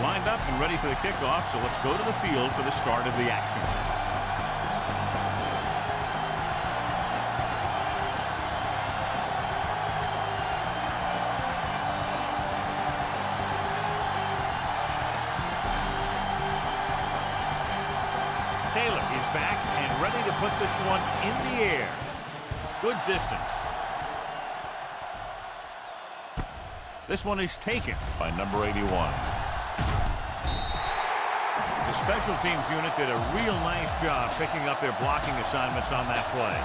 lined up and ready for the kickoff, so let's go to the field for the start of the action. Taylor is back and ready to put this one in the air. Good distance. This one is taken by number 81. The special teams unit did a real nice job picking up their blocking assignments on that play.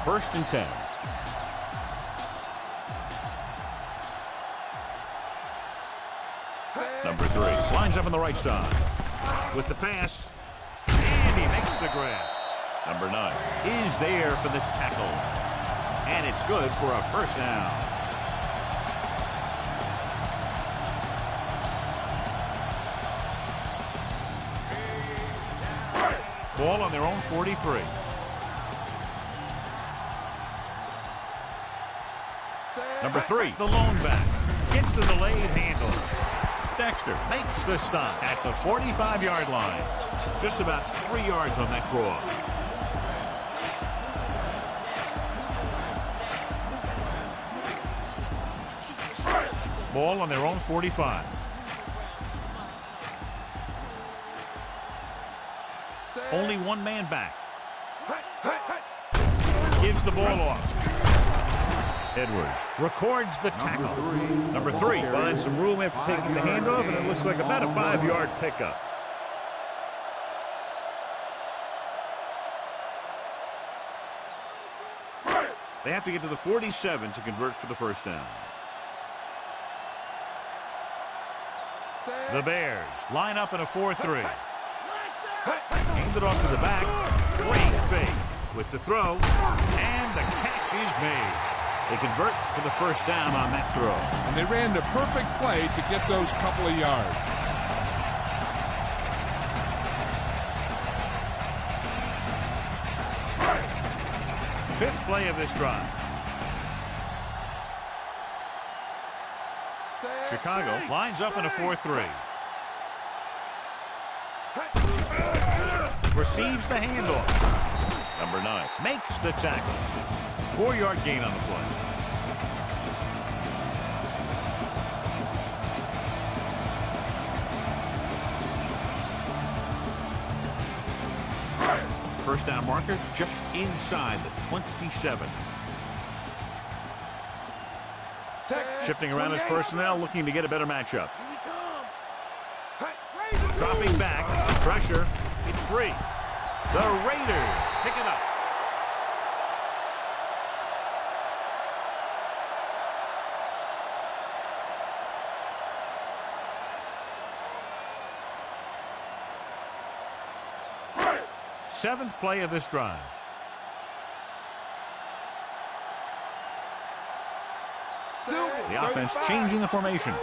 First and 10. Number 3 lines up on the right side with the pass, and he makes the grab. Number 9 is there for the tackle, and it's good for a first down. Ball on their own 43. Number 3, the lone back, gets the delayed handle. Dexter makes the stop at the 45-yard line. Just about 3 yards on that draw. Ball on their own 45. Only one man back. Gives the ball off. Edwards records the tackle. Number 3 finds some room after taking the handoff, and it looks like about a 5-yard pickup. They have to get to the 47 to convert for the first down. The Bears line up in a 4-3. Hand it off to the back. Great fake with the throw, and the catch is made. They convert for the first down on that throw. And they ran the perfect play to get those couple of yards. Fifth play of this drive. Chicago lines up in a 4-3. Receives the handoff. Number 9 makes the tackle. 4-yard gain on the play. First down marker just inside the 27. Shifting around his personnel, looking to get a better matchup. Dropping back, pressure, it's free. The Raiders pick it up. Seventh play of this drive. The offense changing the formation.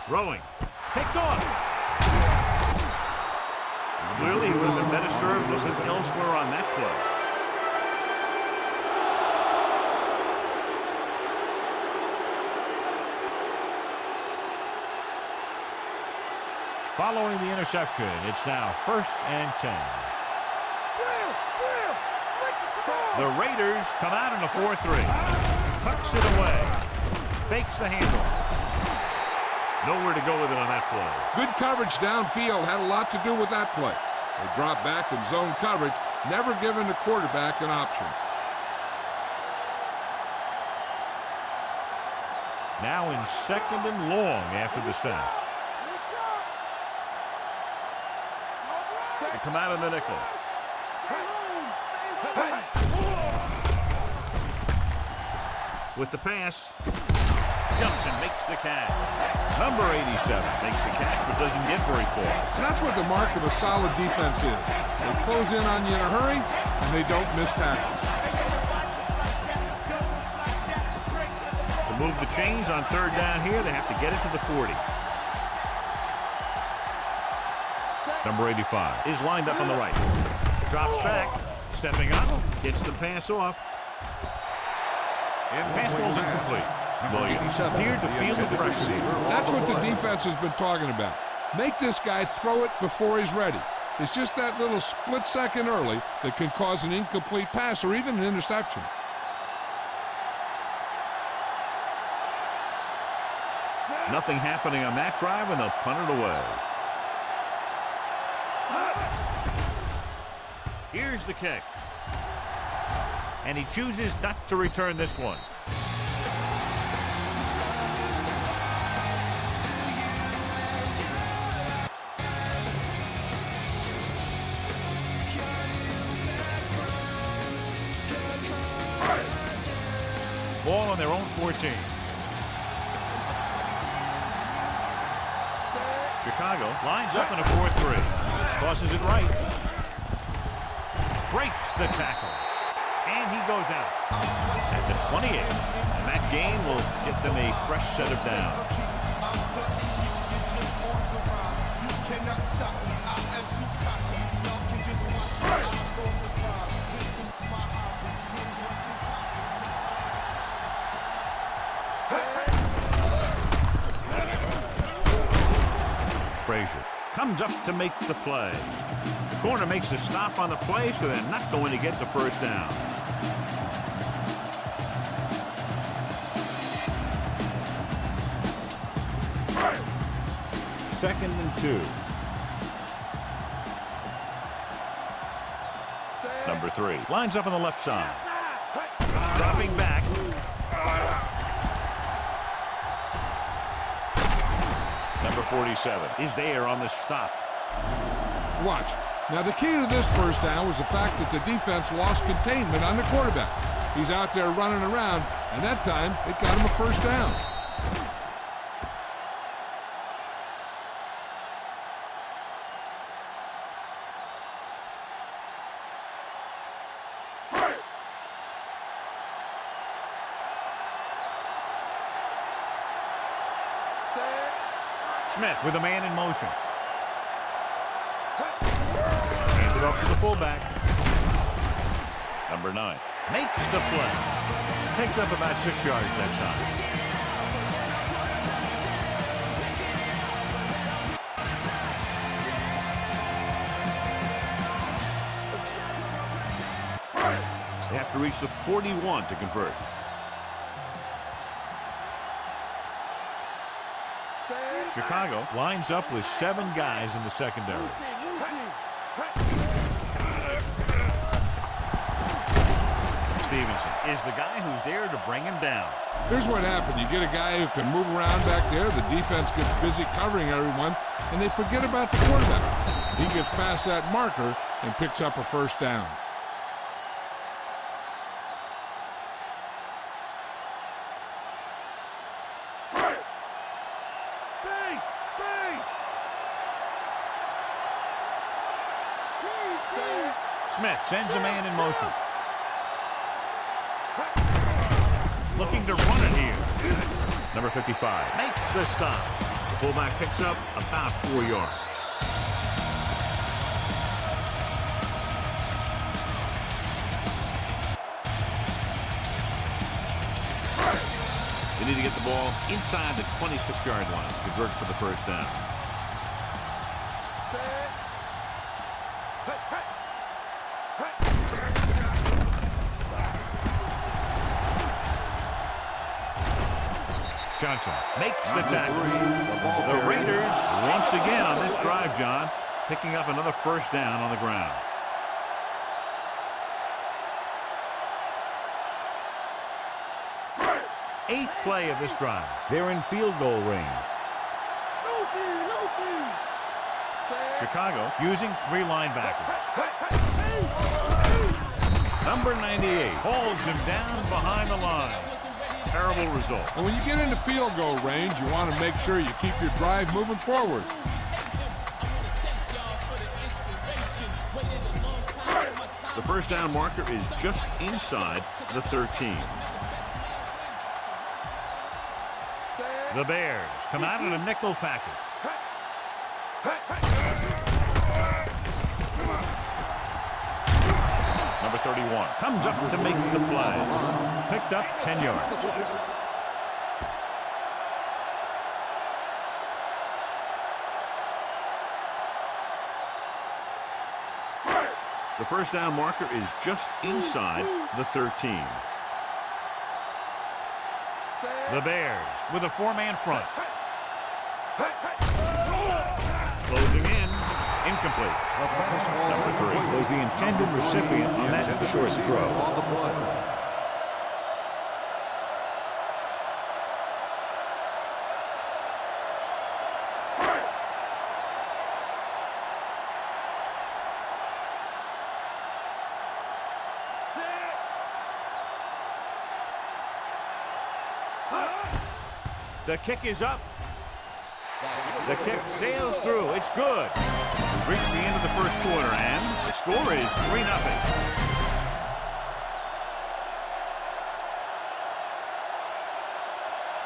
Throwing. Picked off. Clearly, he would have been better served to look elsewhere on that play. Following the interception, it's now first and 10. The Raiders come out in a 4-3. Tucks it away. Fakes the handle. Nowhere to go with it on that play. Good coverage downfield had a lot to do with that play. They drop back in zone coverage, never giving the quarterback an option. Now in second and long after the sack. They come out in the nickel. With the pass, jumps and makes the catch. Number 87 makes the catch but doesn't get very far. That's what the mark of a solid defense is. They close in on you in a hurry, and they don't miss tackles. To move the chains on third down here, they have to get it to the 40. Number 85 is lined up on the right. Drops back, stepping up, gets the pass off. And pass ball's incomplete. Williams appeared to feel the pressure. That's what the defense has been talking about. Make this guy throw it before he's ready. It's just that little split second early that can cause an incomplete pass or even an interception. Nothing happening on that drive, and they'll punt it away. Here's the kick. And he chooses not to return this one. Ball on their own 14. Chicago lines up in a 4-3. Tosses it right. Breaks the tackle. And he goes out. That's at 28. And that gain will get them a fresh set of downs. Frazier comes up to make the play. The corner makes a stop on the play, so they're not going to get the first down. Second and 2. Number 3 lines up on the left side. Dropping back. Number 47 is there on the stop. Watch. Now, the key to this first down was the fact that the defense lost containment on the quarterback. He's out there running around, and that time it got him a first down. Smith with a man in motion. Handed off to the fullback. Number 9 makes the play. Picked up about 6 yards that time. They have to reach the 41 to convert. Chicago lines up with 7 guys in the secondary. Stevenson is the guy who's there to bring him down. Here's what happened. You get a guy who can move around back there. The defense gets busy covering everyone, and they forget about the quarterback. He gets past that marker and picks up a first down. Smith sends a man in motion. Looking to run it here. Number 55 makes the stop. The fullback picks up about 4 yards. They need to get the ball inside the 26-yard line to convert for the first down. Johnson makes the tackle. The Raiders once again on this drive, John, picking up another first down on the ground. Eighth play of this drive. They're in field goal range. Chicago using 3 linebackers. Number 98 holds him down behind the line. Terrible result. And when you get into field goal range, you want to make sure you keep your drive moving forward. The first down marker is just inside the 13. The Bears come out in a nickel package. Number 31 comes up to make the play. Picked up 10 yards. The first down marker is just inside the 13. The Bears with a 4-man front. Closing in. Incomplete. Number 3 was the intended recipient on that short throw. The kick is up. The kick sails through. It's good. We've reached the end of the first quarter, and the score is 3-0.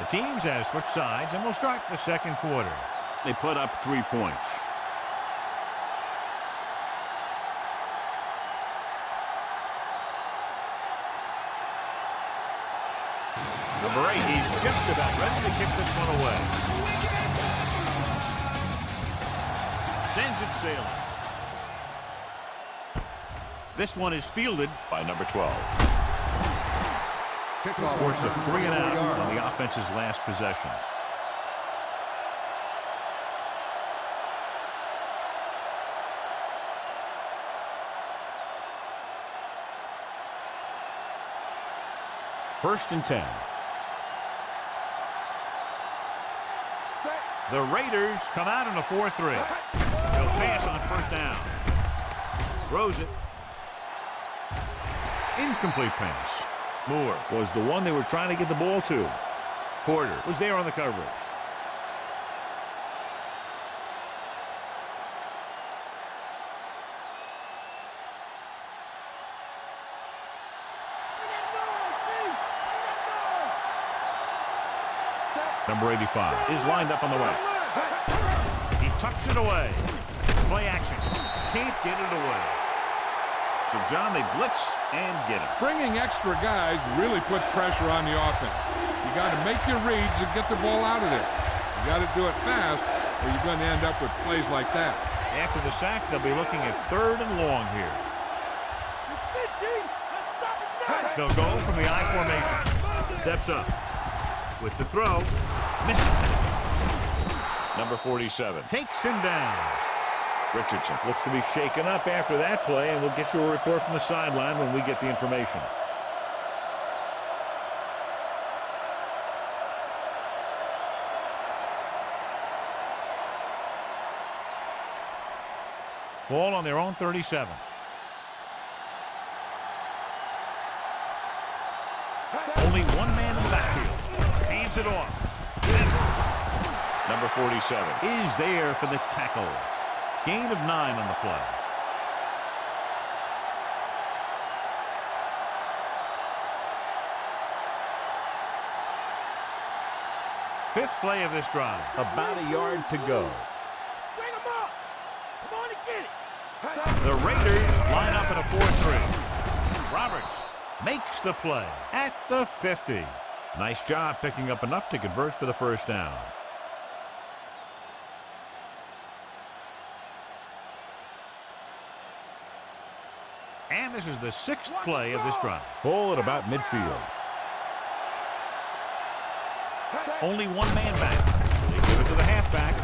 The teams have switched sides, and we'll start the second quarter. They put up 3 points. Number 8, he's just about ready to kick this one away. Sends it sailing. This one is fielded by number 12. Forced a 3 and out on the offense's last possession. First and 10. The Raiders come out in a 4-3. They'll pass on first down. Throws it. Incomplete pass. Moore was the one they were trying to get the ball to. Porter was there on the coverage. Number 85 is lined up on the right. He tucks it away. Play action. Can't get it away. So, John, they blitz and get him. Bringing extra guys really puts pressure on the offense. You got to make your reads and get the ball out of there. You got to do it fast, or you're going to end up with plays like that. After the sack, they'll be looking at 3rd and long here. They'll go from the I formation. Steps up. With the throw. Misses. Number 47 takes him down. Richardson looks to be shaken up after that play, and we'll get you a report from the sideline when we get the information. Ball on their own 37. Only one man in the backfield. Hands it off. Number 47 is there for the tackle. Gain of 9 on the play. Fifth play of this drive. About a yard to go. Bring him up. Come on and get it. The Raiders line up in a 4-3. Roberts makes the play at the 50. Nice job picking up enough to convert for the first down. And this is the 6th play of this drive. Ball at about midfield. Only one man back. They give it to the halfback.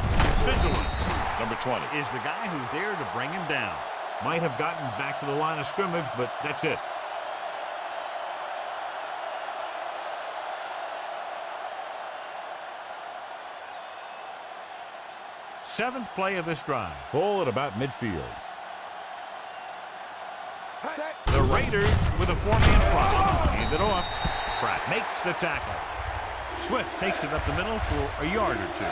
Spinzler, number 20, is the guy who's there to bring him down. Might have gotten back to the line of scrimmage, but that's it. Seventh play of this drive. Ball at about midfield. The Raiders with a 4-man front. Hand it off. Pratt makes the tackle. Swift takes it up the middle for a yard or 2.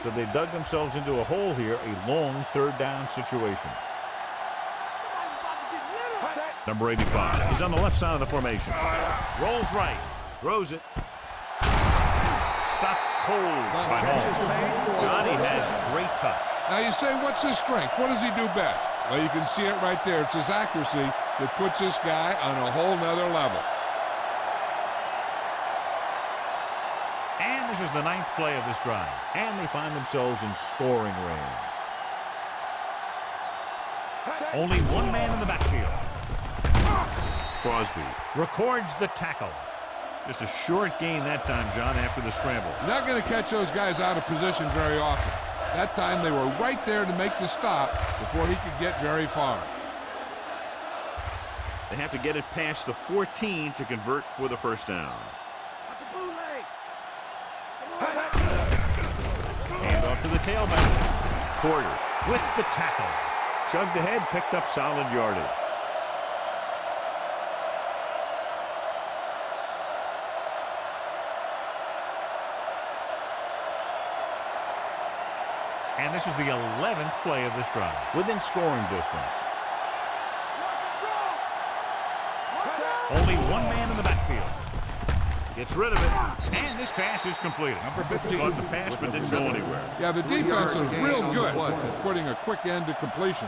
So they dug themselves into a hole here, a long 3rd down situation. Number 85 is on the left side of the formation. Rolls right. Throws it. Stop cold by Holmes. Johnny has great touch. Now you say, what's his strength? What does he do best? Well, you can see it right there. It's his accuracy that puts this guy on a whole nother level. And this is the 9th play of this drive. And they find themselves in scoring range. Only one man in the backfield. Crosby records the tackle. Just a short gain that time, John, after the scramble. Not going to catch those guys out of position very often. That time they were right there to make the stop before he could get very far. They have to get it past the 14 to convert for the first down. Hand off to the tailback. Porter with the tackle. Shoved ahead, picked up solid yardage. And this is the 11th play of this drive, within scoring distance. Only one man in the backfield. Gets rid of it, and this pass is completed. Number 15 caught the pass but didn't go anywhere. Yeah, the defense is real good at putting a quick end to completion.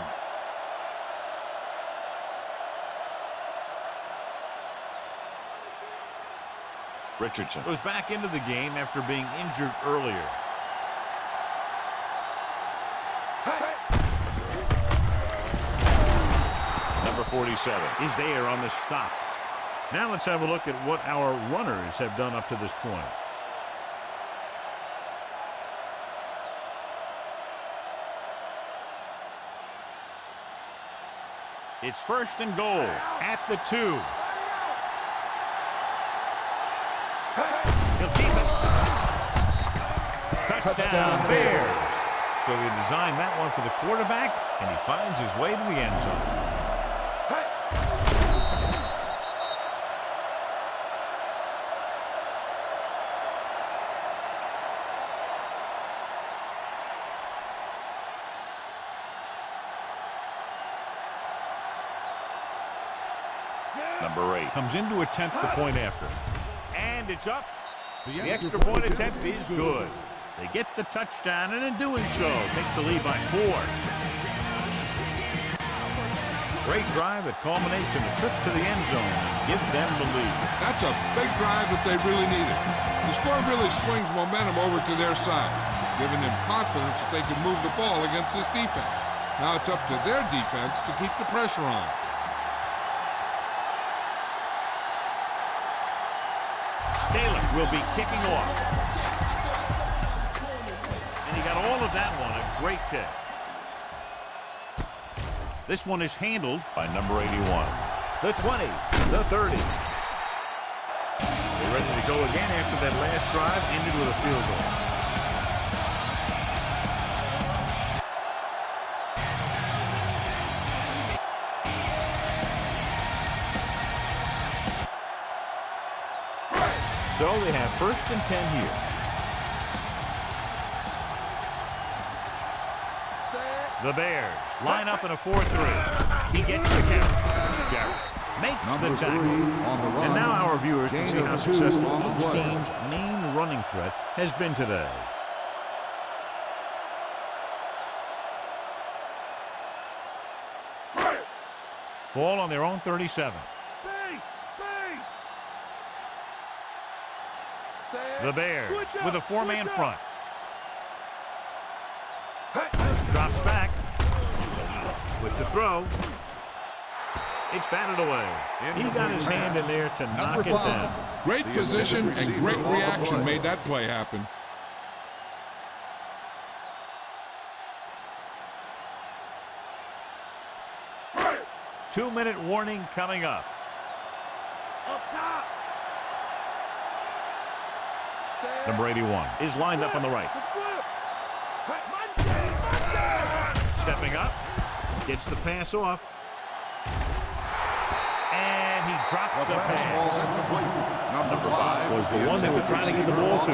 Richardson goes back into the game after being injured earlier. Number 47 is there on the stop. Now let's have a look at what our runners have done up to this point. It's 1st and goal at the 2. He'll keep it. Touchdown, Bears. So they designed that one for the quarterback, and he finds his way to the end zone. Number 8 comes in to attempt the point after. And it's up. The extra point attempt is good. They get the touchdown, and in doing so, take the lead by 4. Great drive that culminates in a trip to the end zone and gives them the lead. That's a big drive that they really needed. The score really swings momentum over to their side, giving them confidence that they can move the ball against this defense. Now it's up to their defense to keep the pressure on. Taylor will be kicking off. And he got all of that one. A great kick. This one is handled by number 81. The 20, the 30. They're ready to go again after that last drive ended with a field goal. So they have 1st and 10 here. The Bears line up in a 4-3. He gets the count. Jarrett makes the tackle. And now our viewers can see how successful each team's main running threat has been today. Ball on their own 37. The Bears with a 4-man front. Drops back with the throw. It's batted away. He got his hand in there to knock it down. Great position and great reaction made that play happen. Two-minute warning coming up. Number 81 is lined up on the right. Stepping up, gets the pass off. And he drops the pass. Number 5 was the one they were trying to get the ball to.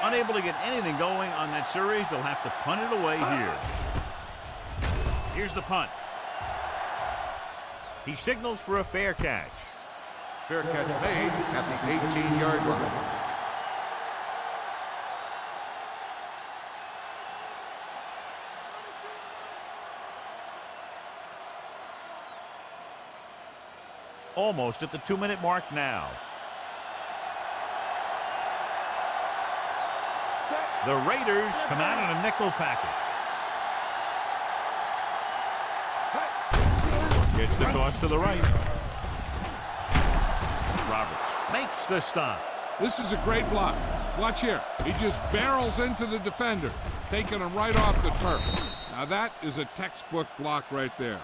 Unable to get anything going on that series, they'll have to punt it away here. Here's the punt. He signals for a fair catch. Fair catch made at the 18-yard line. Almost at the 2-minute mark now. The Raiders come out in a nickel package. Gets the toss to the right. Roberts makes the stop. This is a great block. Watch here. He just barrels into the defender, taking him right off the turf. Now that is a textbook block right there.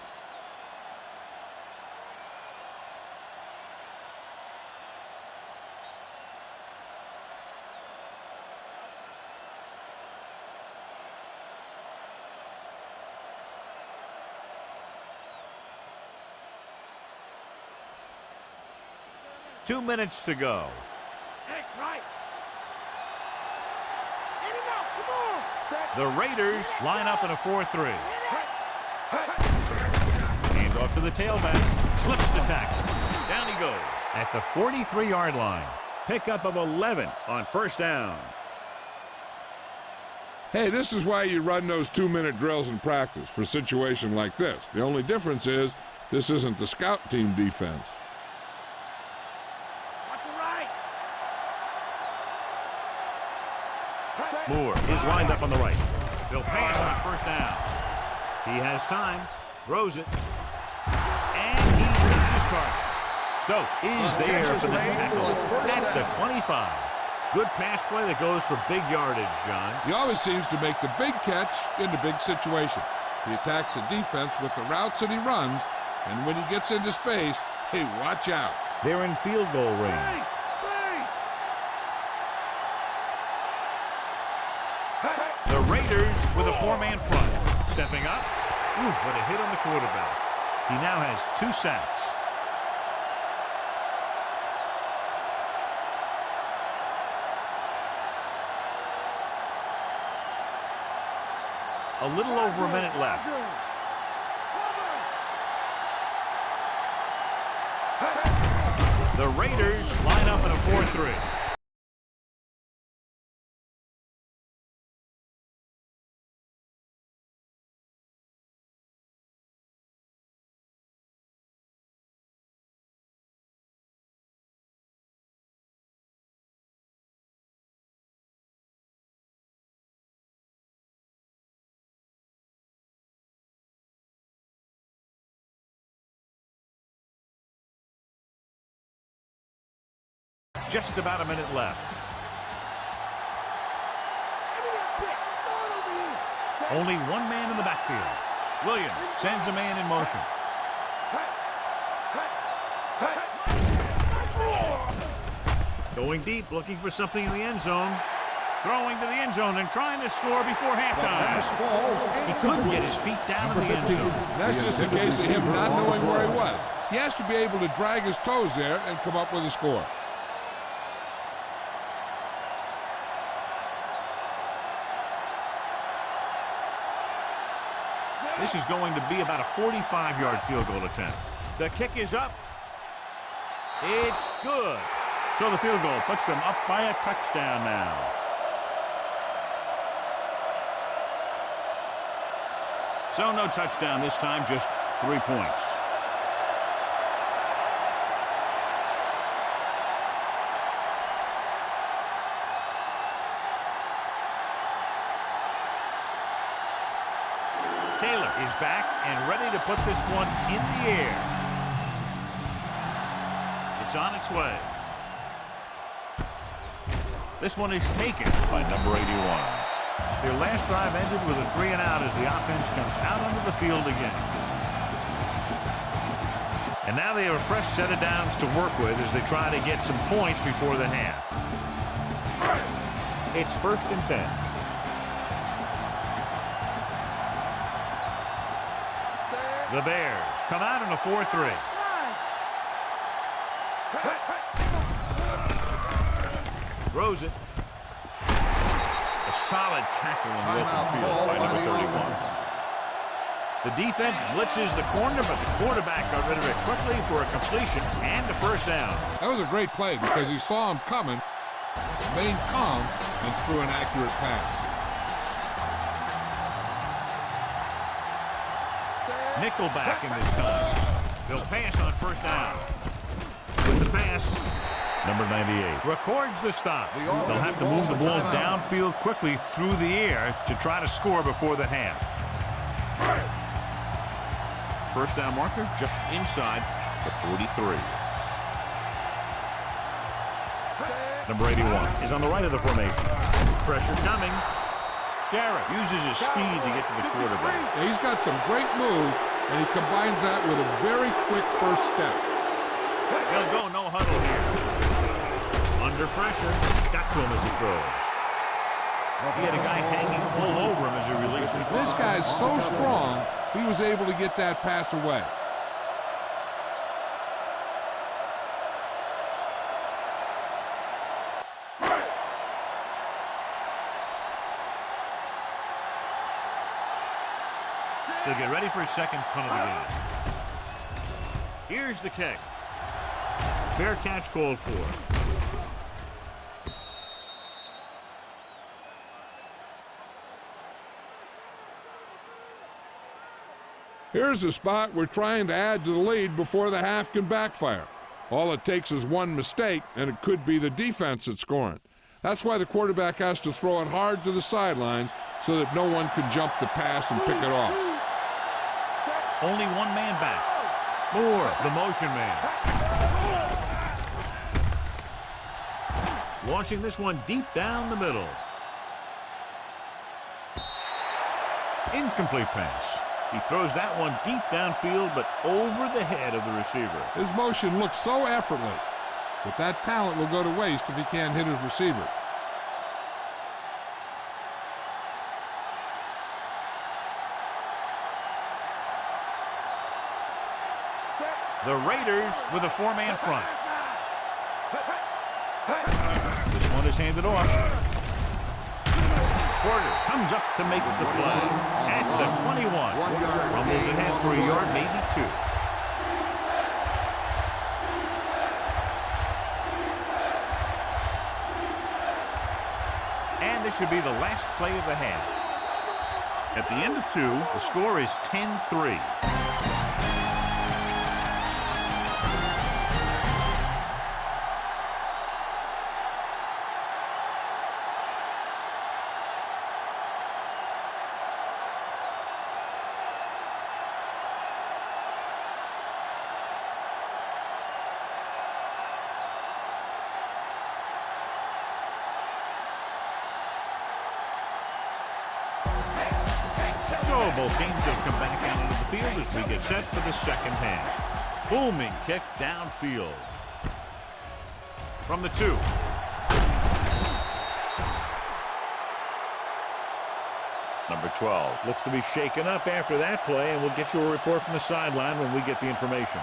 Two minutes to go. That's right. Get him out. Come on. The Raiders line up in a 4-3. Hand off to the tailback. Slips the tackle. Down he goes at the 43-yard line. Pickup of 11 on first down. Hey, this is why you run those 2-minute drills in practice for a situation like this. The only difference is this isn't the scout team defense. Moore is lined up on the right. They'll pass on first down. He has time. Throws it. And he hits his target. Stokes is there for the tackle at the 25. Good pass play that goes for big yardage, John. He always seems to make the big catch in the big situation. He attacks the defense with the routes that he runs, and when he gets into space, hey, watch out. They're in field goal range. The Raiders with a 4-man front. Stepping up. Ooh, what a hit on the quarterback. He now has 2 sacks. A little over a minute left. The Raiders line up in a 4-3. Just about a minute left. Only one man in the backfield. Williams sends a man in motion. Going deep, looking for something in the end zone. Throwing to the end zone and trying to score before halftime. He couldn't get his feet down in the end zone. That's just a case of him not knowing where he was. He has to be able to drag his toes there and come up with a score. This is going to be about a 45-yard field goal attempt. The kick is up. It's good. So the field goal puts them up by a touchdown now. So no touchdown this time, just 3 points. Taylor is back and ready to put this one in the air. It's on its way. This one is taken by number 81. Their last drive ended with a 3-and-out as the offense comes out onto the field again. And now they have a fresh set of downs to work with as they try to get some points before the half. It's 1st and 10. The Bears come out in a 4-3. Throws it. solid tackle in the open field by number 31. The defense blitzes the corner, but the quarterback got rid of it quickly for a completion and a first down. That was a great play because he saw him coming, remained calm, and threw an accurate pass. Nickelback in this time. They'll pass on first down. With the pass, number 98 records the stop. They'll have to move the ball downfield quickly through the air to try to score before the half. First down marker just inside the 43. Number 81 is on the right of the formation. Pressure coming. Jarrett uses his speed to get to the quarterback. Yeah, he's got some great moves, and he combines that with a very quick first step. He'll go no huddle here. Under pressure. Got to him as he throws. He had a guy hanging all over him as he released it. This guy's so strong, he was able to get that pass away. They'll get ready for his second punt of the game. Here's the kick. Fair catch called for. Here's a spot we're trying to add to the lead before the half can backfire. All it takes is one mistake, and it could be the defense that's scoring. That's why the quarterback has to throw it hard to the sideline so that no one can jump the pass and pick it off. Only one man back. Moore, the motion man. Launching this one deep down the middle. Incomplete pass. He throws that one deep downfield, but over the head of the receiver. His motion looks so effortless, but that talent will go to waste if he can't hit his receiver. The Raiders with a four-man front. This one is handed off. Porter comes up to make the play at the 21. Rumbles ahead for a yard, maybe two. And this should be the last play of the half. At the end of two, the score is 10-3. So both teams have come back out into the field as we get set for the second half. Booming kick downfield. From the 2. Number 12 looks to be shaken up after that play, and we'll get you a report from the sideline when we get the information.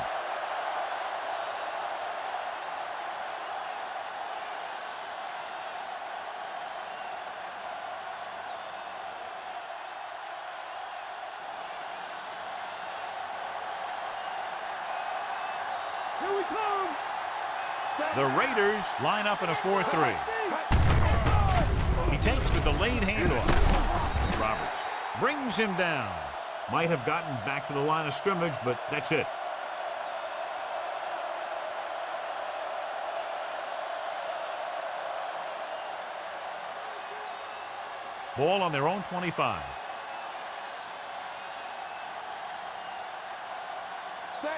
The Raiders line up in a 4-3. He takes the delayed handoff. Roberts brings him down. Might have gotten back to the line of scrimmage, but that's it. Ball on their own 25.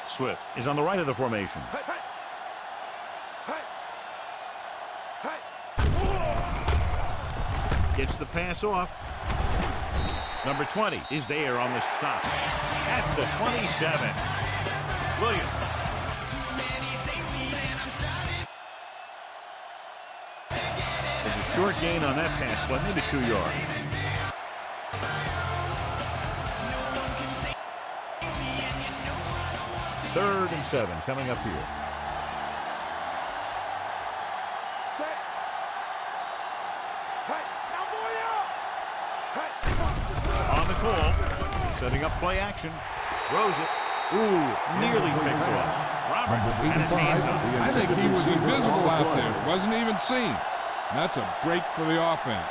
Swift is on the right of the formation. Gets the pass off. Number 20 is there on the stop. At the 27. Williams. There's a short gain on that pass play, maybe 2 yards. Third and 7 coming up here. Setting up play action. Throws it. Ooh, nearly picked off. Roberts had his hands up. I think he was invisible out there. Wasn't even seen. That's a break for the offense.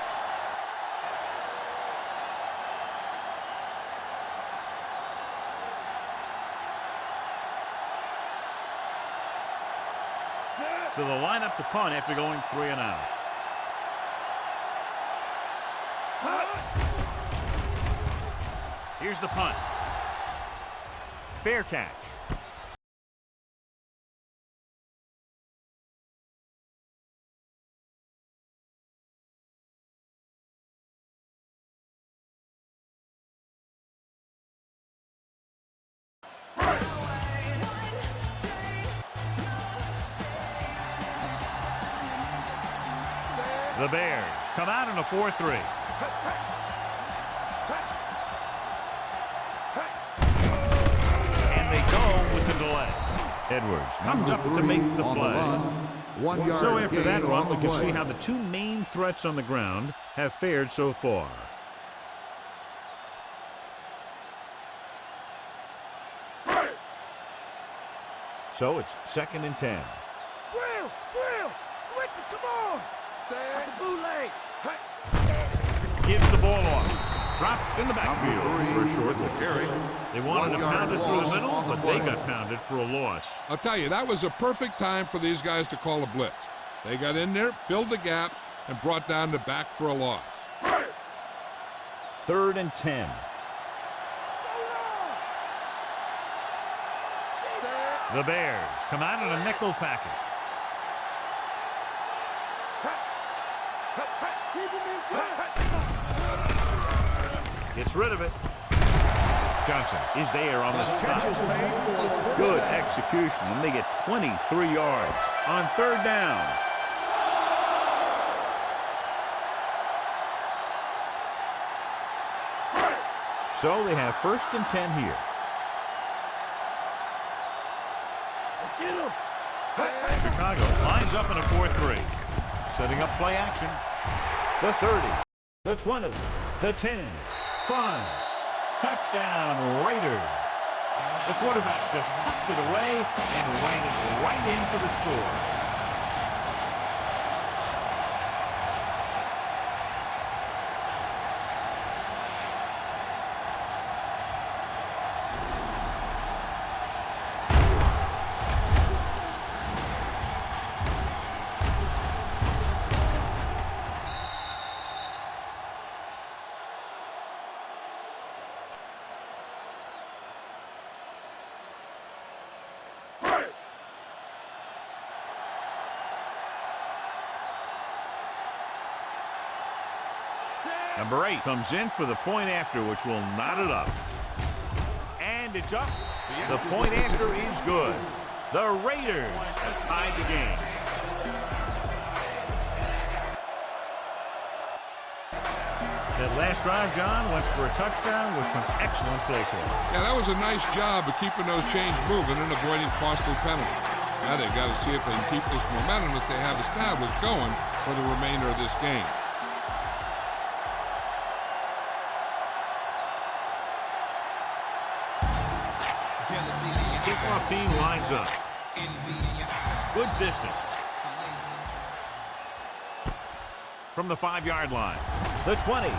So they'll line up to punt after going 3 and out. Here's the punt. Fair catch. The Bears come out in a 4-3. And they go with the delay. Edwards comes up to make the play. So after that run, we can see how the two main threats on the ground have fared so far. So it's 2nd and 10. Drill! Switch it, come on! That's a bootleg. Gives the ball off. Dropped in the backfield for a short carry. They wanted to pound it through the middle, but they got pounded for a loss. I'll tell you, that was a perfect time for these guys to call a blitz. They got in there, filled the gaps, and brought down the back for a loss. 3rd and 10. The Bears come out in a nickel package. Gets rid of it. Johnson is there on the stop. Good execution, and they get 23 yards on 3rd down. So they have 1st and 10 here. Let's get him. Chicago lines up in a 4-3. Setting up play action. The 30, the 20, the 10, 5. Touchdown, Raiders. The quarterback just tucked it away and ran it right in for the score. Number 8 comes in for the point after, which will knot it up. And it's up. The point after is good. The Raiders have tied the game. That last drive, John, went for a touchdown with some excellent play call. Yeah, that was a nice job of keeping those chains moving and avoiding costly penalties. Now they've got to see if they can keep this momentum that they have established going for the remainder of this game. Kickoff team lines up. Good distance. From the 5-yard line. The 20.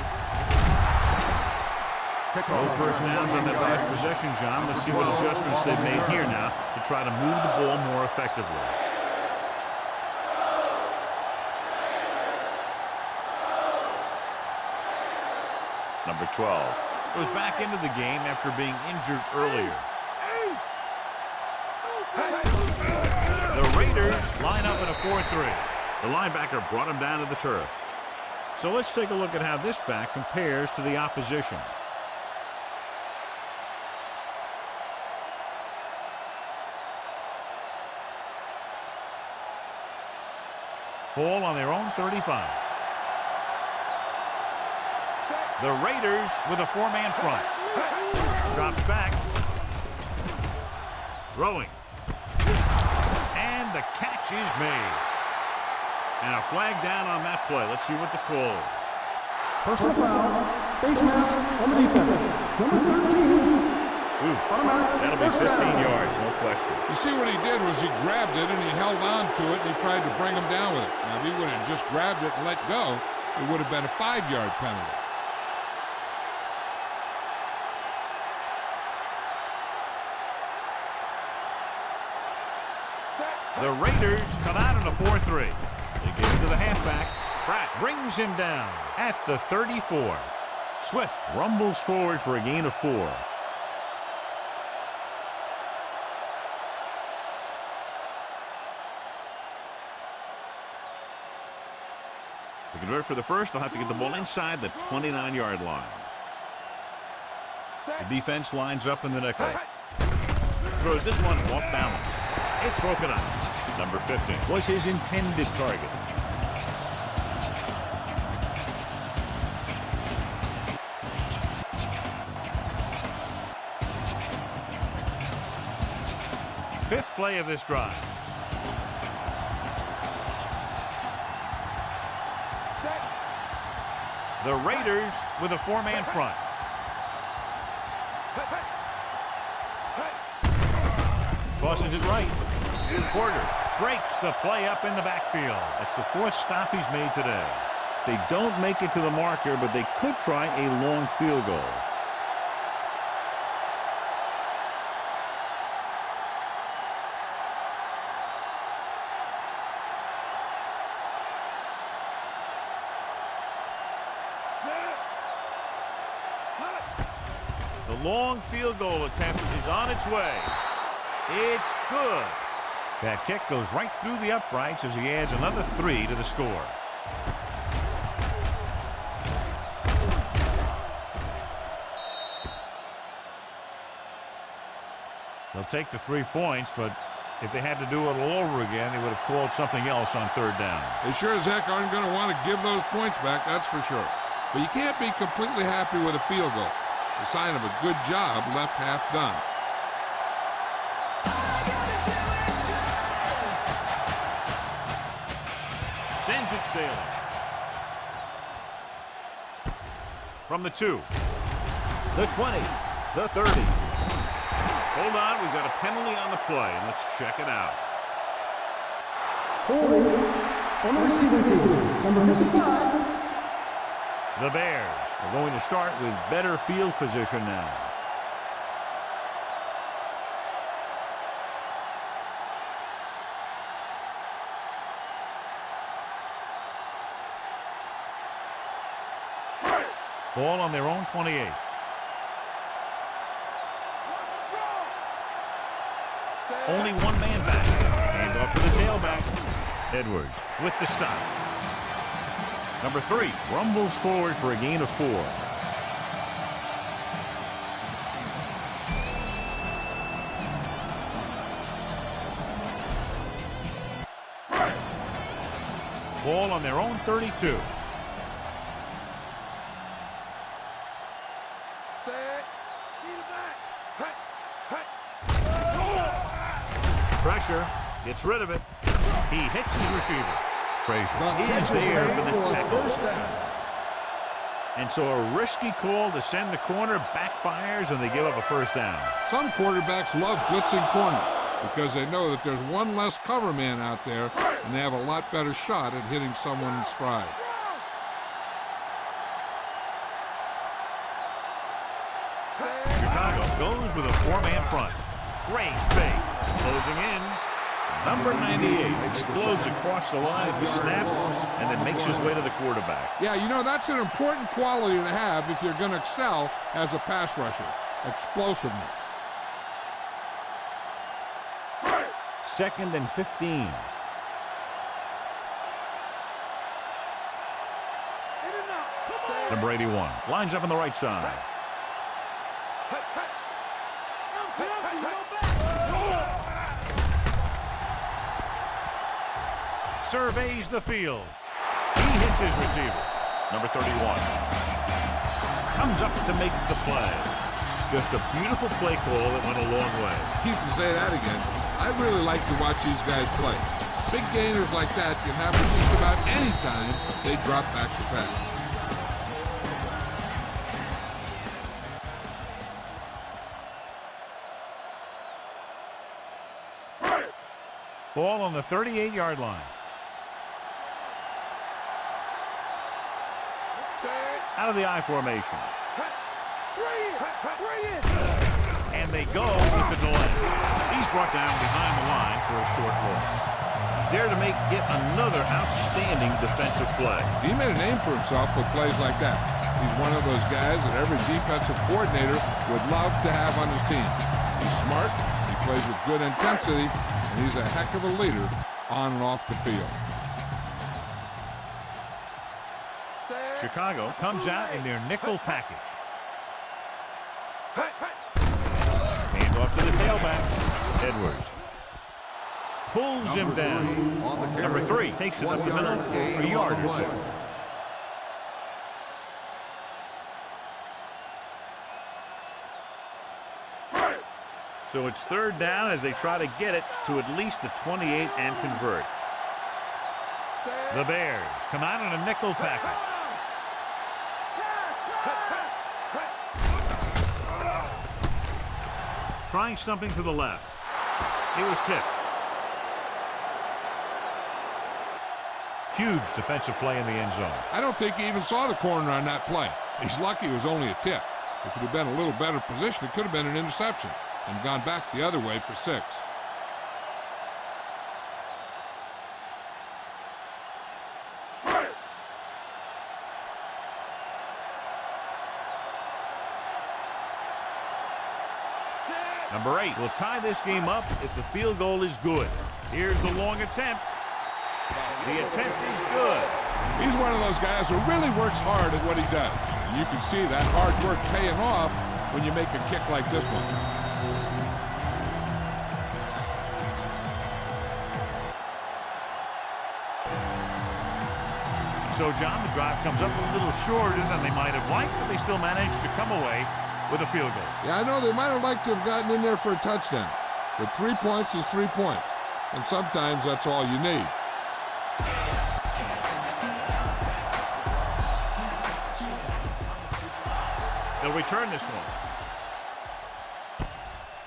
No first downs on that last possession, John. Let's see what adjustments they've made here now to try to move the ball more effectively. Number 12 goes back into the game after being injured earlier. The Raiders line up in a 4-3. The linebacker brought him down to the turf. So let's take a look at how this back compares to the opposition. Ball on their own 35. The Raiders with a 4-man front. Drops back. Throwing. And the catch is made. And a flag down on that play. Let's see what the call is. Personal foul. Face mask on the defense. Number 13. Ooh, that'll be 15 yards, no question. You see what he did was he grabbed it and he held on to it and he tried to bring him down with it. Now, if he would have just grabbed it and let go, it would have been a 5-yard penalty. The Raiders come out in a 4-3. They give it to the halfback. Pratt brings him down at the 34. Swift rumbles forward for a gain of 4. To convert for the first, they'll have to get the ball inside the 29-yard line. The defense lines up in the nickel. Throws this one off balance. It's broken up. Number 15 was his intended target. Fifth play of this drive. The Raiders with a 4-man front. Tosses it right. Porter breaks the play up in the backfield. That's the 4th stop he's made today. They don't make it to the marker, but they could try a long field goal. The long field goal attempt is on its way. It's good. That kick goes right through the uprights as he adds another 3 to the score. They'll take the 3 points, but if they had to do it all over again, they would have called something else on 3rd down. They sure as heck aren't going to want to give those points back, that's for sure. But you can't be completely happy with a field goal. It's a sign of a good job left half done. Sends it sailing. From the 2. The 20. The 30. Hold on, we've got a penalty on the play, and let's check it out. Holding on the receiving team. Number 55. The Bears are going to start with better field position now. Ball on their own 28. Only one man back. Hand off to the tailback. Edwards with the stop. Number 3 rumbles forward for a gain of 4. Ball on their own 32. Pressure, gets rid of it. He hits his receiver. Frazier is there for the tackle. And so a risky call to send the corner backfires and they give up a 1st down. Some quarterbacks love blitzing corner because they know that there's one less cover man out there and they have a lot better shot at hitting someone in stride. Chicago goes with a 4-man front. Great fake. Closing in. Number 98 explodes across the line at the snap and then makes his way to the quarterback. Yeah, you know, that's an important quality to have if you're going to excel as a pass rusher. Explosiveness. 2nd and 15. Number 81 lines up on the right side. Surveys the field. He hits his receiver. Number 31 comes up to make the play. Just a beautiful play call that went a long way. You can say that again. I really like to watch these guys play. Big gainers like that can happen just about any time they drop back to pass. Ball on the 38-yard line. Out of the I formation. And they go with the delay. He's brought down behind the line for a short loss. He's there to make yet another outstanding defensive play. He made a name for himself with plays like that. He's one of those guys that every defensive coordinator would love to have on his team. He's smart, he plays with good intensity, and he's a heck of a leader on and off the field. Chicago comes out in their nickel package. Hand off to the tailback. Edwards pulls him down. Number 3 takes it up the middle for a yard or two. So it's third down as they try to get it to at least the 28 and convert. The Bears come out in a nickel package. Trying something to the left. It was tipped. Huge defensive play in the end zone. I don't think he even saw the corner on that play. He's lucky it was only a tip. If it had been a little better position, it could have been an interception and gone back the other way for 6. Number 8 will tie this game up if the field goal is good. Here's the long attempt. The attempt is good. He's one of those guys who really works hard at what he does. And you can see that hard work paying off when you make a kick like this one. So, John, the drive comes up a little shorter than they might have liked, but they still managed to come away with a field goal. Yeah, I know they might have liked to have gotten in there for a touchdown, but 3 points is 3 points, and sometimes that's all you need. They'll return this one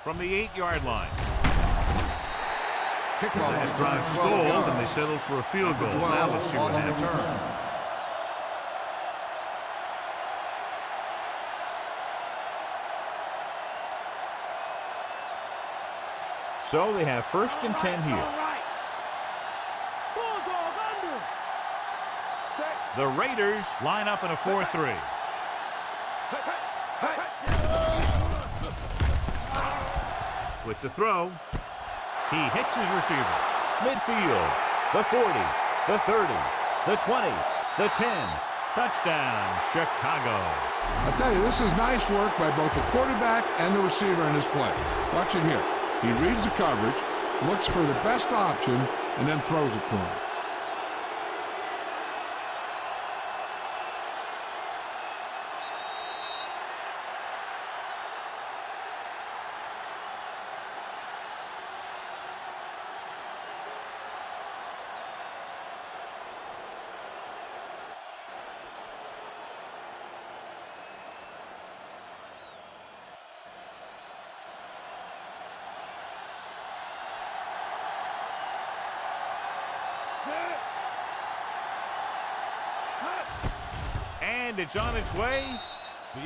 from the 8-yard line. Kickoff Last drive stalled, and they settled for a field goal. Now let's see what happens. So they have 1st and 10 here. The Raiders line up in a 4-3. With the throw, he hits his receiver. Midfield, the 40, the 30, the 20, the 10. Touchdown, Chicago. I tell you, this is nice work by both the quarterback and the receiver in this play. Watch it here. He reads the coverage, looks for the best option, and then throws it to him. And it's on its way.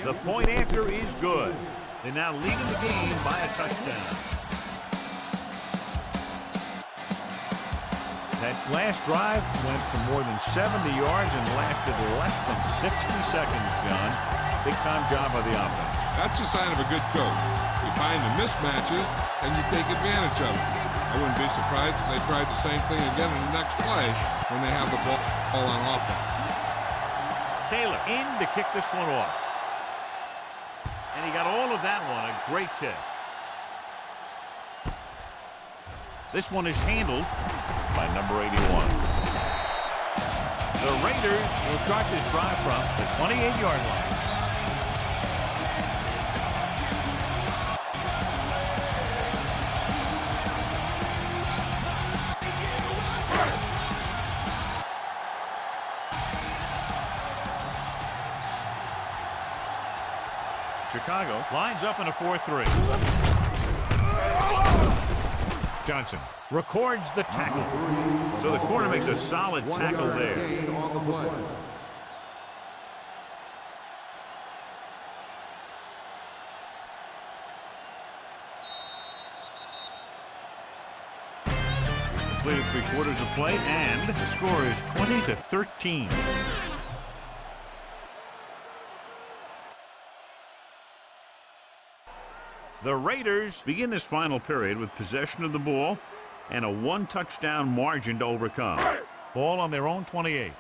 The point after is good. They're now leading the game by a touchdown. That last drive went for more than 70 yards and lasted less than 60 seconds, John. Big-time job by the offense. That's a sign of a good coach. You find the mismatches, and you take advantage of it. I wouldn't be surprised if they tried the same thing again in the next play when they have the ball on offense. Taylor in to kick this one off. And he got all of that one. A great kick. This one is handled by number 81. The Raiders will start this drive from the 28-yard line. Chicago lines up in a 4-3. Johnson records the tackle. So the corner makes a solid tackle there. Gain on the play. Completed 3 quarters of play, and the score is 20-13. The Raiders begin this final period with possession of the ball and a 1-touchdown margin to overcome. Ball on their own 28.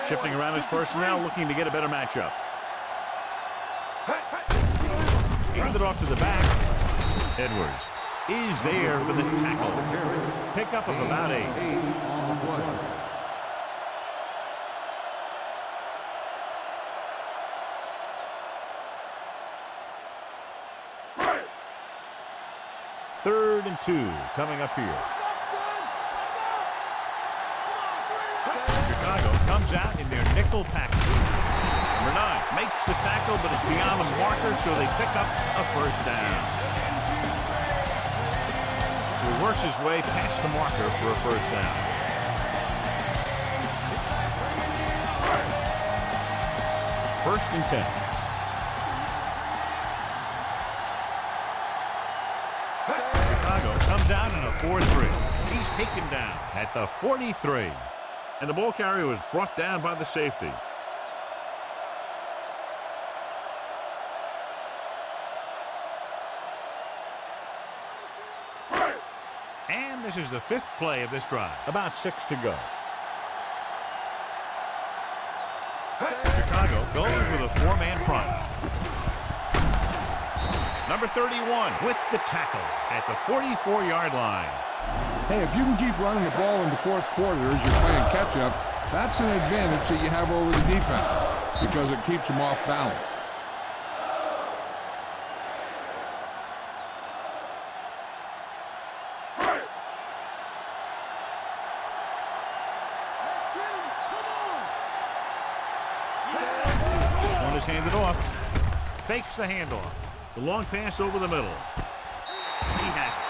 Shifting around his personnel, looking to get a better matchup. Handed off to the back. Edwards is there for the tackle. Pickup of about 8. On the play. Third and 2 coming up here. Chicago comes out in their nickel package. Number 9 makes the tackle, but it's beyond the marker, so they pick up a first down. So he works his way past the marker for a first down. First and 10. Comes out in a 4-3. He's taken down at the 43. And the ball carrier was brought down by the safety. And this is the 5th play of this drive. About 6 to go. Chicago goes with a 4-man front. Number 31 with the tackle at the 44-yard line. Hey, if you can keep running the ball in the 4th quarter as you're playing catch-up, that's an advantage that you have over the defense because it keeps them off balance. This one is handed off. Fakes the handoff. The long pass over the middle. He has it.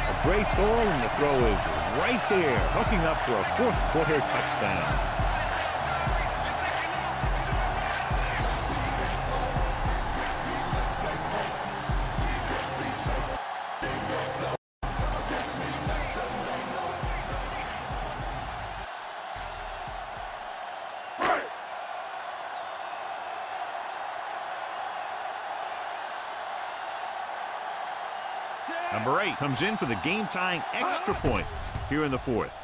A great ball, and the throw is right there, hooking up for a 4th quarter touchdown. Number 8 comes in for the game-tying extra point here in the 4th.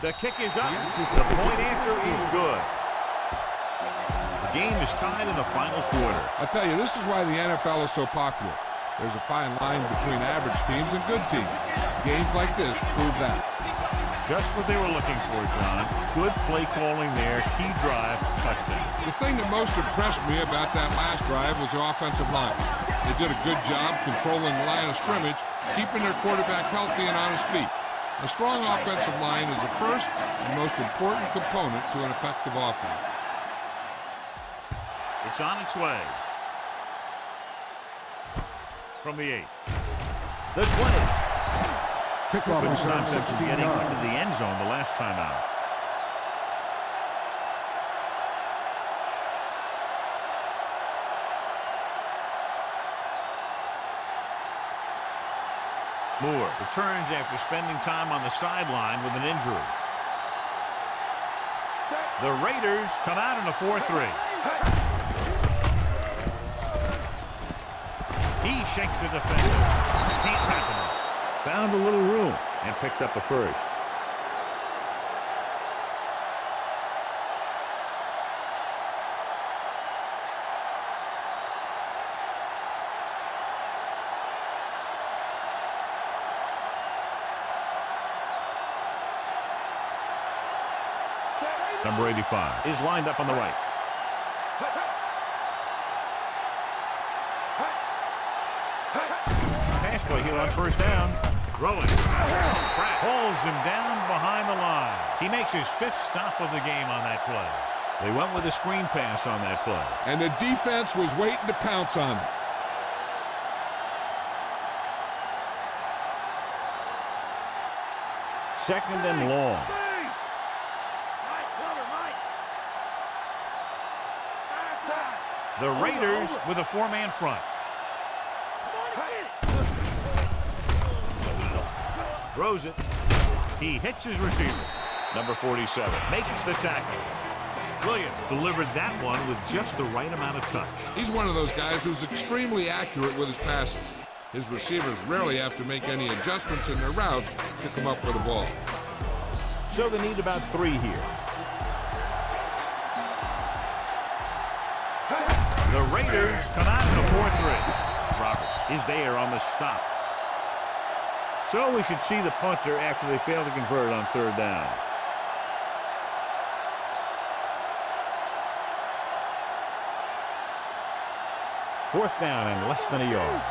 The kick is up. The point after is good. The game is tied in the final quarter. I tell you, this is why the NFL is so popular. There's a fine line between average teams and good teams. Games like this prove that. Just what they were looking for, John. Good play calling there. Key drive, touchdown. The thing that most impressed me about that last drive was the offensive line. They did a good job controlling the line of scrimmage, keeping their quarterback healthy and on his feet. A strong offensive line is the first and most important component to an effective offense. It's on its way. From the 8. The 20. Kickoff Couldn't return stop them from getting 16 into the end zone the last time out. Moore returns after spending time on the sideline with an injury. The Raiders come out in a 4-3. He shakes a defender. Can't wrap him up. Found a little room and picked up a first. Number 85 is lined up on the right. Pass play here on first down. Rolling. Pratt hauls him down behind the line. He makes his 5th stop of the game on that play. They went with a screen pass on that play. And the defense was waiting to pounce on it. Second and long. The Raiders with a four-man front. Throws it. He hits his receiver. Number 47 makes the tackle. Williams delivered that one with just the right amount of touch. He's one of those guys who's extremely accurate with his passes. His receivers rarely have to make any adjustments in their routes to come up with the ball. So they need about 3 here. The Raiders come out in a 4-3. Roberts is there on the stop. So we should see the punter after they fail to convert on 3rd down. Fourth down and less than a yard.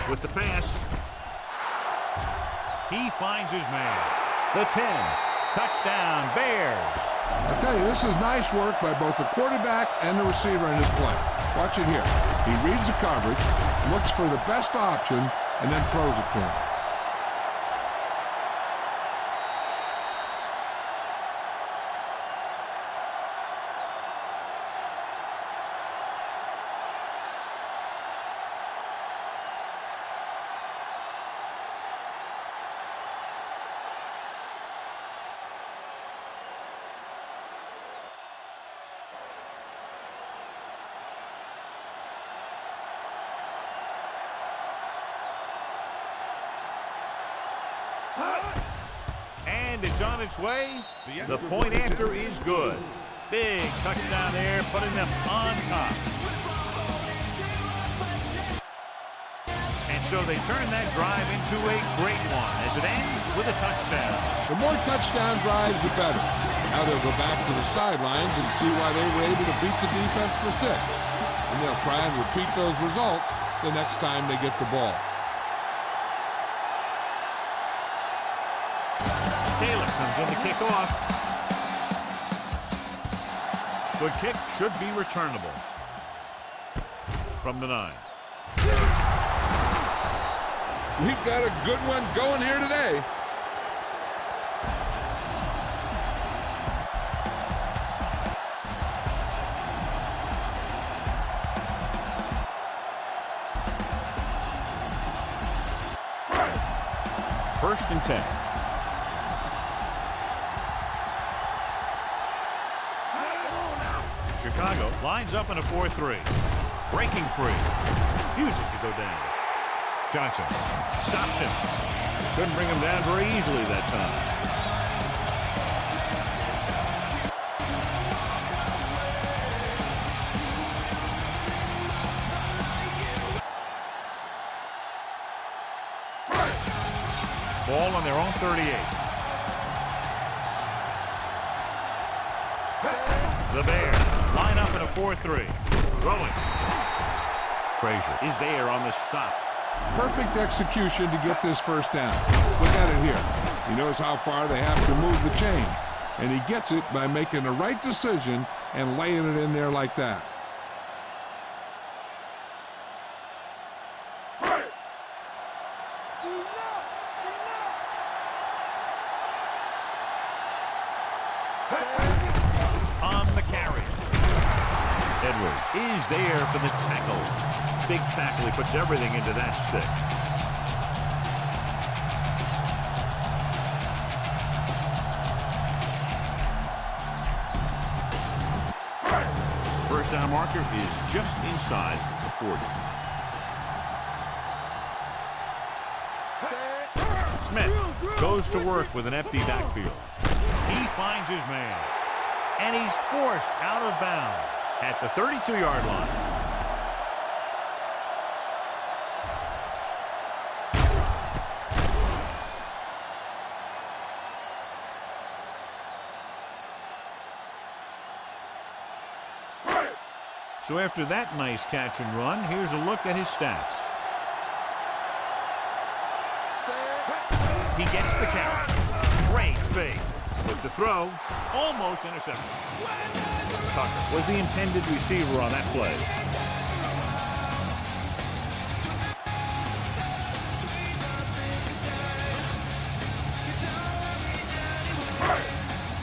With the pass, he finds his man. The 10, touchdown Bears. I tell you, this is nice work by both the quarterback and the receiver in this play. Watch it here. He reads the coverage, looks for the best option, and then throws it to him. And it's on its way. The point after is good. Big touchdown there, putting them on top. And so they turn that drive into a great one as it ends with a touchdown. The more touchdown drives, the better. Now they'll go back to the sidelines and see why they were able to beat the defense for 6. And they'll try and repeat those results the next time they get the ball. Taylor comes in to kick off. Good kick, should be returnable. From the 9. We've got a good one going here today. First and 10. Chicago lines up in a 4-3. Breaking free. Refuses to go down. Johnson stops him. Couldn't bring him down very easily that time. Ball on their own 38. The Bears line up in a 4-3. Throwing. Frazier is there on the stop. Perfect execution to get this first down. Look at it here. He knows how far they have to move the chain. And he gets it by making the right decision and laying it in there like that. On the carry. Edwards is there for the tackle. Big tackle. He puts everything into that stick. First down marker is just inside the 40. Smith goes to work with an empty backfield. He finds his man. And he's forced out of bounds at the 32-yard line. So after that nice catch and run, here's a look at his stats. He gets the count. Great fake. With the throw, almost intercepted. Tucker was the intended receiver on that play.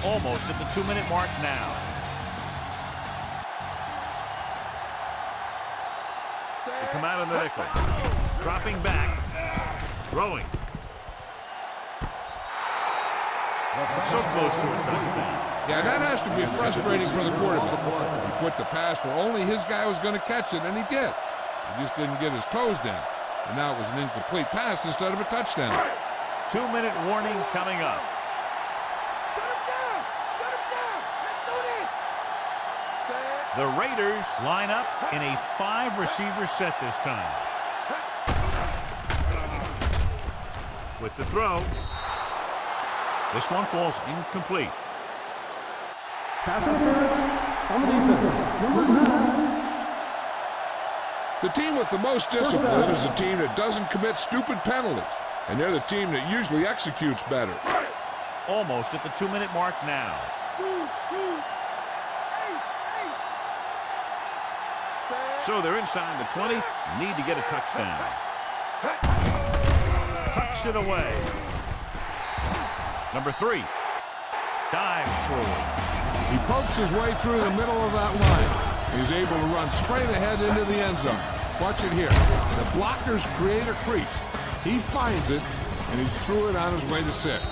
Almost at the 2-minute mark now. They come out of the nickel. Dropping back. Throwing. So close to a touchdown. Yeah, that has to be frustrating for the quarterback. He put the pass where only his guy was going to catch it, and he did. He just didn't get his toes down. And now it was an incomplete pass instead of a touchdown. 2-minute warning coming up. Shut him down! Shut him down! Let's do this! The Raiders line up in a 5-receiver set this time. With the throw. This one falls incomplete. Pass interference on the defense. Number 9. The team with the most discipline is the team that doesn't commit stupid penalties. And they're the team that usually executes better. Almost at the 2-minute mark now. So they're inside the 20. Need to get a touchdown. Tucks it away. Number 3. Dives forward. He pokes his way through the middle of that line. He's able to run straight ahead into the end zone. Watch it here. The blockers create a crease. He finds it, and he's through it on his way to 6.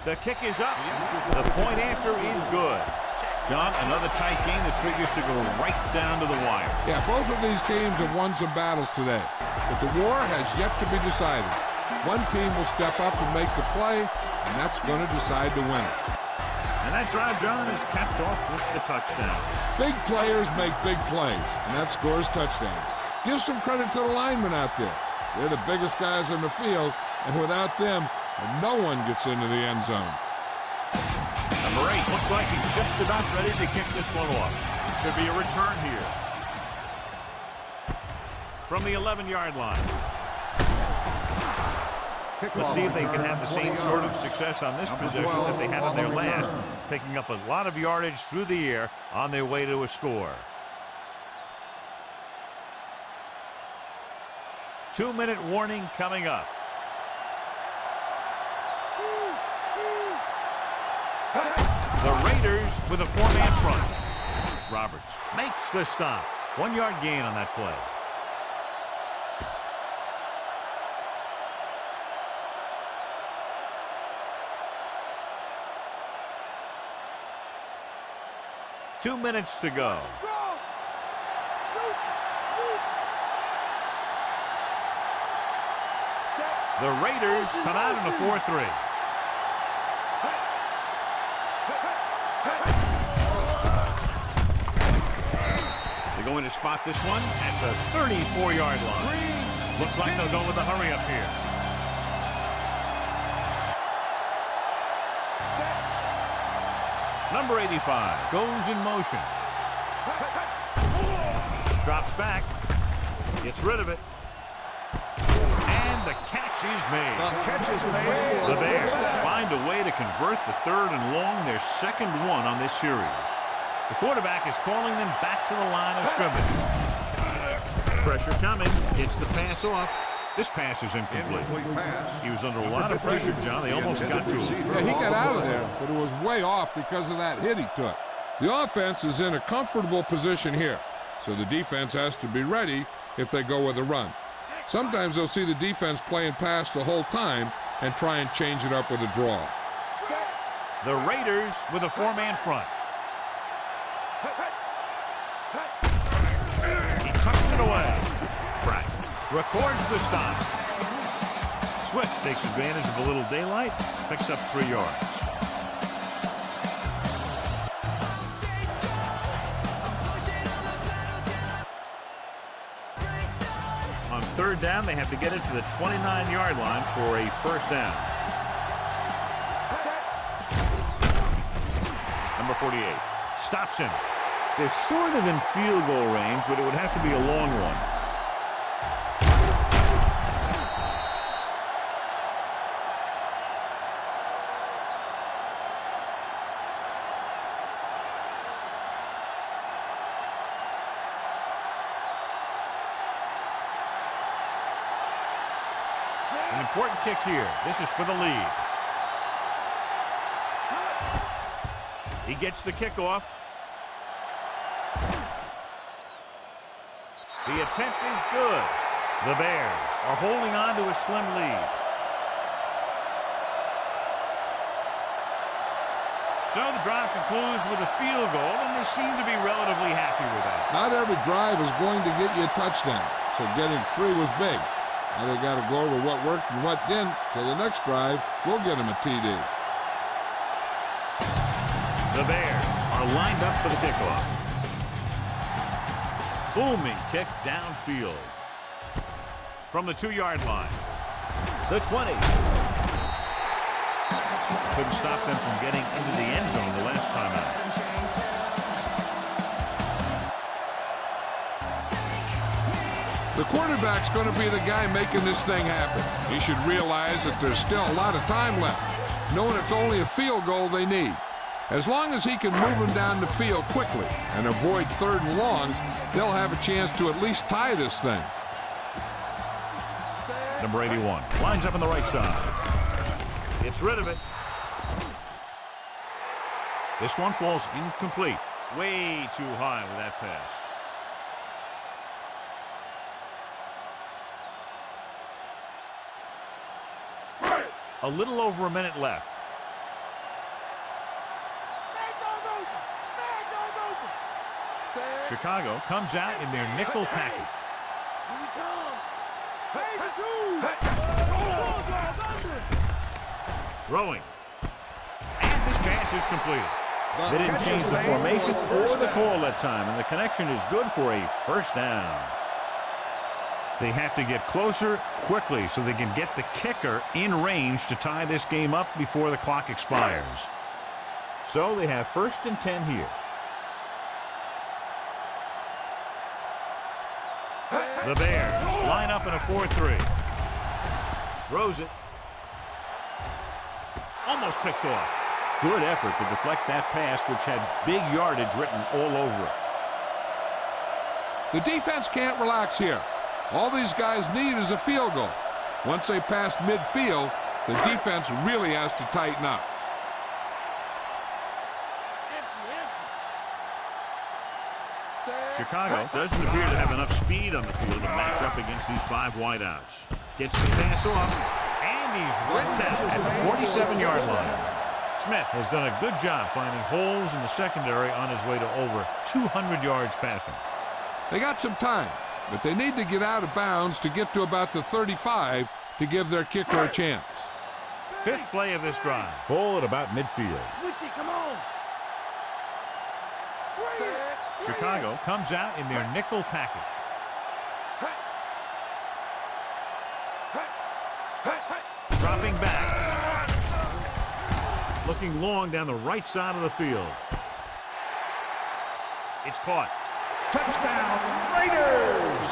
The kick is up. The point after is good. John, another tight game that figures to go right down to the wire. Yeah, both of these teams have won some battles today, but the war has yet to be decided. One team will step up and make the play, and that's going to decide the winner. And that drive, John, is capped off with the touchdown. Big players make big plays, and that scores touchdowns. Give some credit to the linemen out there. They're the biggest guys in the field, and without them, no one gets into the end zone. Number 8 looks like he's just about ready to kick this one off. Should be a return here. From the 11-yard line. Let's see if they can have the same sort of success on this possession that they had on their last, picking up a lot of yardage through the air on their way to a score. 2-minute warning coming up. The Raiders with a 4-man front. Roberts makes the stop. 1-yard gain on that play. Two minutes to go. The Raiders come out in a 4-3. They're going to spot this one at the 34-yard line. Looks like they'll go with a hurry up here. Number 85 goes in motion. Drops back. Gets rid of it. And the catch is made. The catch is made. The Bears find a way to convert the 3rd and long, their second one on this series. The quarterback is calling them back to the line of scrimmage. Pressure coming. Gets the pass off. This pass is incomplete. He was under a lot of pressure, John. They almost got to him. Yeah, he got out of there, but it was way off because of that hit he took. The offense is in a comfortable position here, so the defense has to be ready if they go with a run. Sometimes they'll see the defense playing pass the whole time and try and change it up with a draw. The Raiders with a 4-man front. Records the stop. Swift takes advantage of a little daylight, picks up 3 yards. On 3rd down, they have to get it to the 29-yard line for a first down. Number 48 stops him. They're sort of in field goal range, but it would have to be a long one. An important kick here. This is for the lead. He gets the kickoff. The attempt is good. The Bears are holding on to a slim lead. So the drive concludes with a field goal, and they seem to be relatively happy with that. Not every drive is going to get you a touchdown, so getting 3 was big. Now they got to go over what worked and what didn't, so the next drive will get them a TD. The Bears are lined up for the kickoff. Booming kick downfield. From the 2-yard line. The 20. Couldn't stop them from getting into the end zone the last time out. The quarterback's going to be the guy making this thing happen. He should realize that there's still a lot of time left, knowing it's only a field goal they need. As long as he can move them down the field quickly and avoid 3rd and long, they'll have a chance to at least tie this thing. Number 81 lines up on the right side. Gets rid of it. This one falls incomplete. Way too high with that pass. A little over a minute left. Chicago comes out in their nickel package. Throwing. And this pass is completed. They didn't change the formation or the call that time, and the connection is good for a first down. They have to get closer quickly so they can get the kicker in range to tie this game up before the clock expires. So they have 1st and 10 here. The Bears line up in a 4-3. Throws it. Almost picked off. Good effort to deflect that pass, which had big yardage written all over it. The defense can't relax here. All these guys need is a field goal. Once they pass midfield, the defense really has to tighten up. Chicago doesn't appear to have enough speed on the field to match up against these 5 wideouts. Gets the pass off, and he's written out at the 47-yard line. Smith has done a good job finding holes in the secondary on his way to over 200 yards passing. They got some time, but they need to get out of bounds to get to about the 35 to give their kicker a chance. 5th play of this drive. Ball at about midfield. Come on. Chicago comes out in their nickel package. Dropping back. Looking long down the right side of the field. It's caught. Touchdown, Raiders!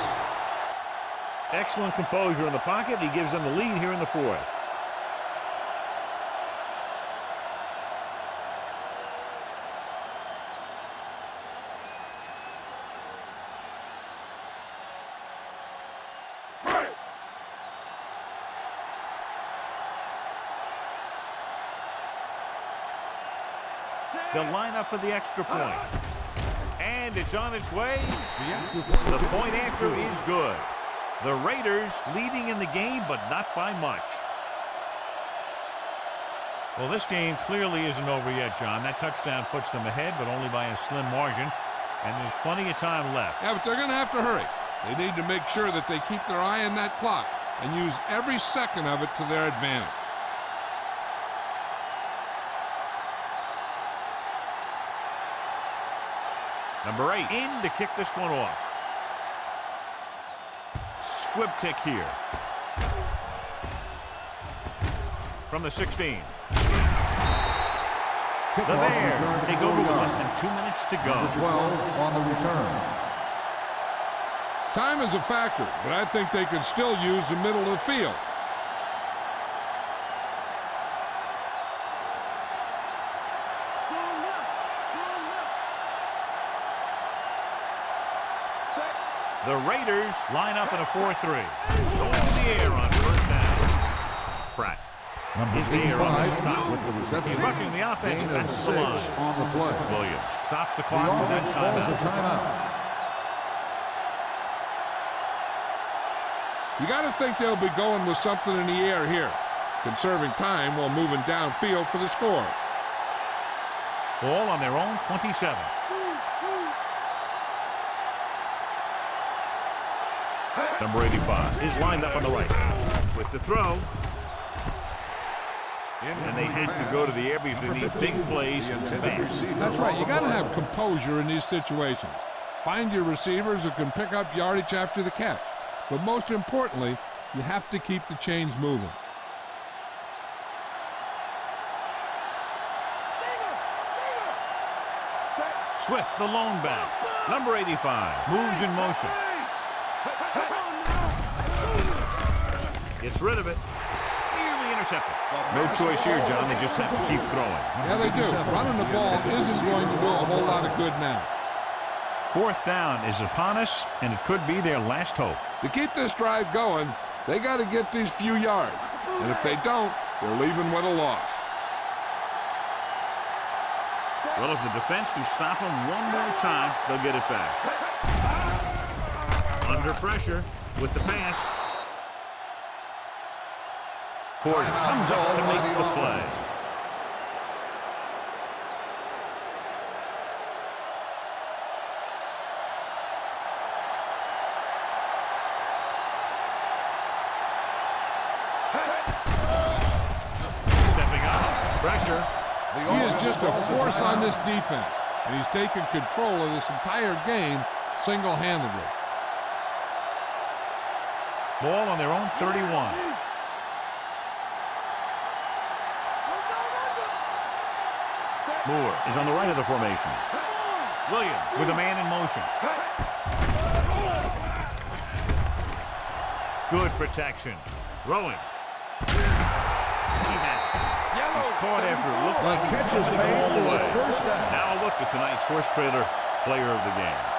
Excellent composure in the pocket. He gives them the lead here in the 4th. They'll line up for the extra point. And it's on its way. The point after is good. The Raiders leading in the game, but not by much. Well, this game clearly isn't over yet, John. That touchdown puts them ahead, but only by a slim margin. And there's plenty of time left. Yeah, but they're going to have to hurry. They need to make sure that they keep their eye on that clock and use every second of it to their advantage. Number 8 in to kick this one off. Squib kick here. From the 16. The Bears take over with less than 2 minutes to go. 12 on the return. Time is a factor, but I think they can still use the middle of the field. The Raiders line up in a 4-3. Going in the air on first down. Pratt is there on the stop. He's rushing the offense back to the line. On the play. Williams stops the clock with that timeout. You got to think they'll be going with something in the air here, conserving time while moving downfield for the score. Ball on their own 27. Number 85 is lined up on the right with the throw. And they had to go to the air because they need big plays and fast. That's right. You got to have composure in these situations. Find your receivers who can pick up yardage after the catch. But most importantly, you have to keep the chains moving. Swift, the lone back. Number 85 moves in motion. Gets rid of it. Nearly intercepted. No choice here, John. They just have to keep throwing. Yeah, they do. Running the ball isn't going to do a whole lot of good now. 4th down is upon us, and it could be their last hope. To keep this drive going, they got to get these few yards. And if they don't, they're leaving with a loss. Well, if the defense can stop them one more time, they'll get it back. Under pressure with the pass. Porter comes up to make the play. Stepping up, pressure. He is just a force on this defense, and he's taken control of this entire game single-handedly. Ball on their own 31. Moore is on the right of the formation. Williams with a man in motion. Good protection. Throwing. He has it. He's caught after it looked like he was catch is going made all the for way. the first down. Now a look at tonight's horse trailer player of the game.